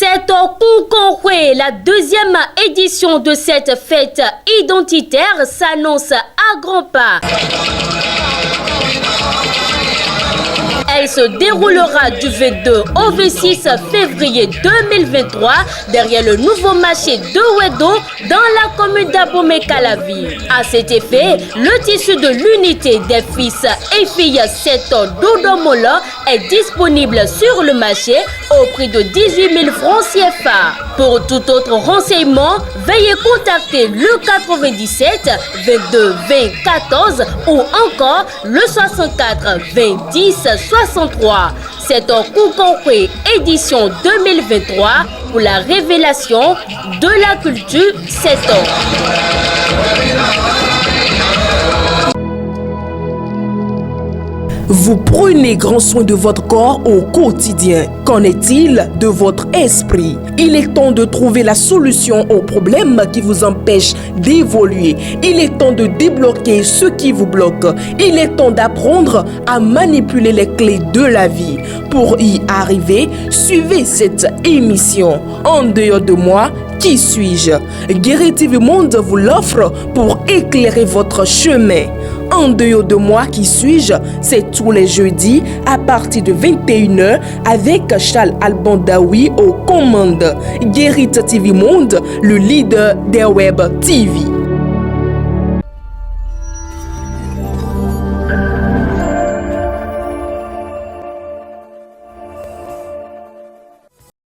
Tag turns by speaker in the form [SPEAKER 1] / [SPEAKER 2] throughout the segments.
[SPEAKER 1] C'est au Koukonkwe, la deuxième édition de cette fête identitaire s'annonce à grands pas. Elle se déroulera du 22 au 26 février 2023 derrière le nouveau marché de Wedo dans la commune d'Abomey-Calavi. À cet effet, le tissu de l'unité des fils et filles 7 d'Odomola est disponible sur le marché au prix de 18 000 francs CFA. Pour tout autre renseignement, veuillez contacter le 97 22 20 14 ou encore le 64 20 10 63. C'est en Koukonkwe édition 2023 pour la révélation de la culture 7 ans.
[SPEAKER 2] Vous prenez grand soin de votre corps au quotidien. Qu'en est-il de votre esprit? Il est temps de trouver la solution aux problèmes qui vous empêchent d'évoluer. Il est temps de débloquer ce qui vous bloque. Il est temps d'apprendre à manipuler les clés de la vie. Pour y arriver, suivez cette émission. En dehors de moi, qui suis-je? Guéri TV Monde vous l'offre pour éclairer votre chemin. En dehors de moi, qui suis-je? C'est tous les jeudis à partir de 21h avec Charles Albandaoui aux commandes. Guéri TV Monde, le leader des web TV.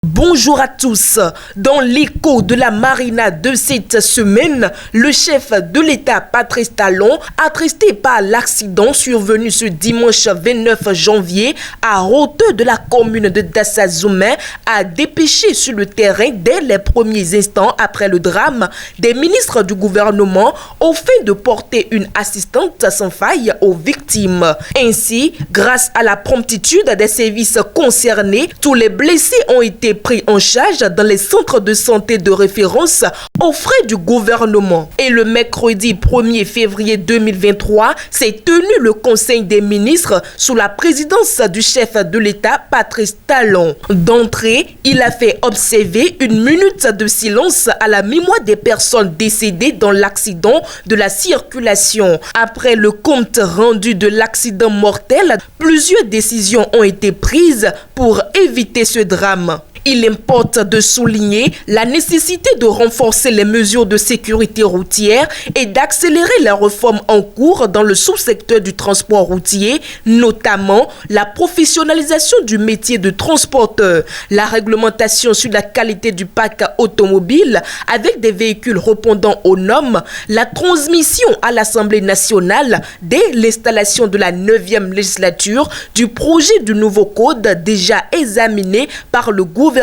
[SPEAKER 2] Bonjour à tous. Dans l'écho de la marina de cette semaine, le chef de l'État Patrice Talon, attristé par l'accident survenu ce dimanche 29 janvier à hauteur de la commune de Dassazoumen, a dépêché sur le terrain dès les premiers instants après le drame des ministres du gouvernement au fait de porter une assistance sans faille aux victimes. Ainsi, grâce à la promptitude des services concernés, tous les blessés ont été pris en charge dans les centres de santé de référence aux frais du gouvernement. Et le mercredi 1er février 2023 s'est tenu le Conseil des ministres sous la présidence du chef de l'État Patrice Talon. D'entrée, il a fait observer une minute de silence à la mémoire des personnes décédées dans l'accident de la circulation. Après le compte rendu de l'accident mortel, plusieurs décisions ont été prises pour éviter ce drame. Il importe de souligner la nécessité de renforcer les mesures de sécurité routière et d'accélérer la réforme en cours dans le sous-secteur du transport routier, notamment la professionnalisation du métier de transporteur, la réglementation sur la qualité du parc automobile avec des véhicules répondant aux normes, la transmission à l'Assemblée nationale dès l'installation de la 9e législature du projet du nouveau code déjà examiné par le gouvernement,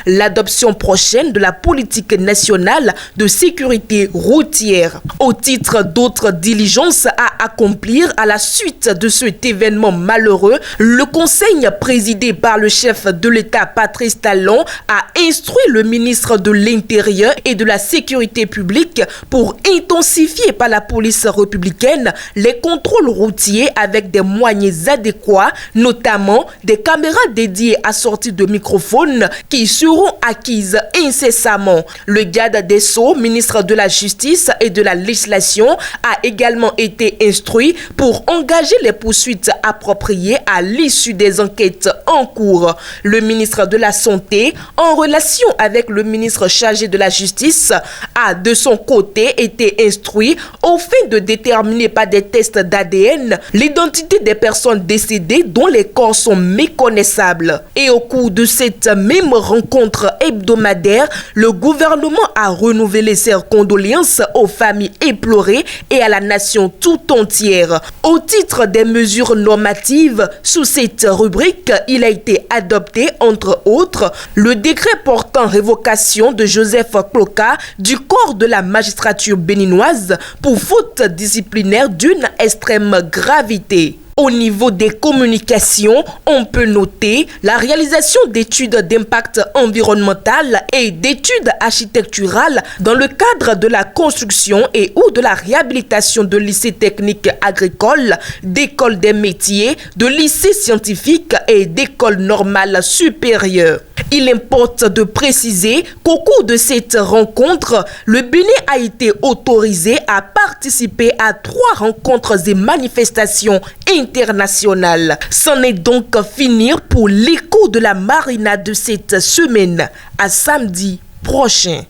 [SPEAKER 2] l'adoption prochaine de la politique nationale de sécurité routière. Au titre d'autres diligences à accomplir à la suite de cet événement malheureux, le conseil présidé par le chef de l'État Patrice Talon a instruit le ministre de l'Intérieur et de la Sécurité publique pour intensifier par la police républicaine les contrôles routiers avec des moyens adéquats, notamment des caméras dédiées assorties de microphones qui seront acquises incessamment. Le garde des Sceaux, ministre de la Justice et de la Législation, a également été instruit pour engager les poursuites appropriées à l'issue des enquêtes en cours. Le ministre de la Santé, en relation avec le ministre chargé de la Justice, a de son côté été instruit au fait de déterminer par des tests d'ADN l'identité des personnes décédées dont les corps sont méconnaissables. Et au cours de cette même rencontre hebdomadaire, le gouvernement a renouvelé ses condoléances aux familles éplorées et à la nation tout entière. Au titre des mesures normatives, sous cette rubrique, il a été adopté, entre autres, le décret portant révocation de Joseph Cloka du corps de la magistrature béninoise pour faute disciplinaire d'une extrême gravité. Au niveau des communications, on peut noter la réalisation d'études d'impact environnemental et d'études architecturales dans le cadre de la construction et ou de la réhabilitation de lycées techniques agricoles, d'écoles des métiers, de lycées scientifiques et d'écoles normales supérieures. Il importe de préciser qu'au cours de cette rencontre, le Bénin a été autorisé à participer à 3 rencontres et manifestations internationales. C'en est donc fini pour l'écho de la marina de cette semaine. À samedi prochain.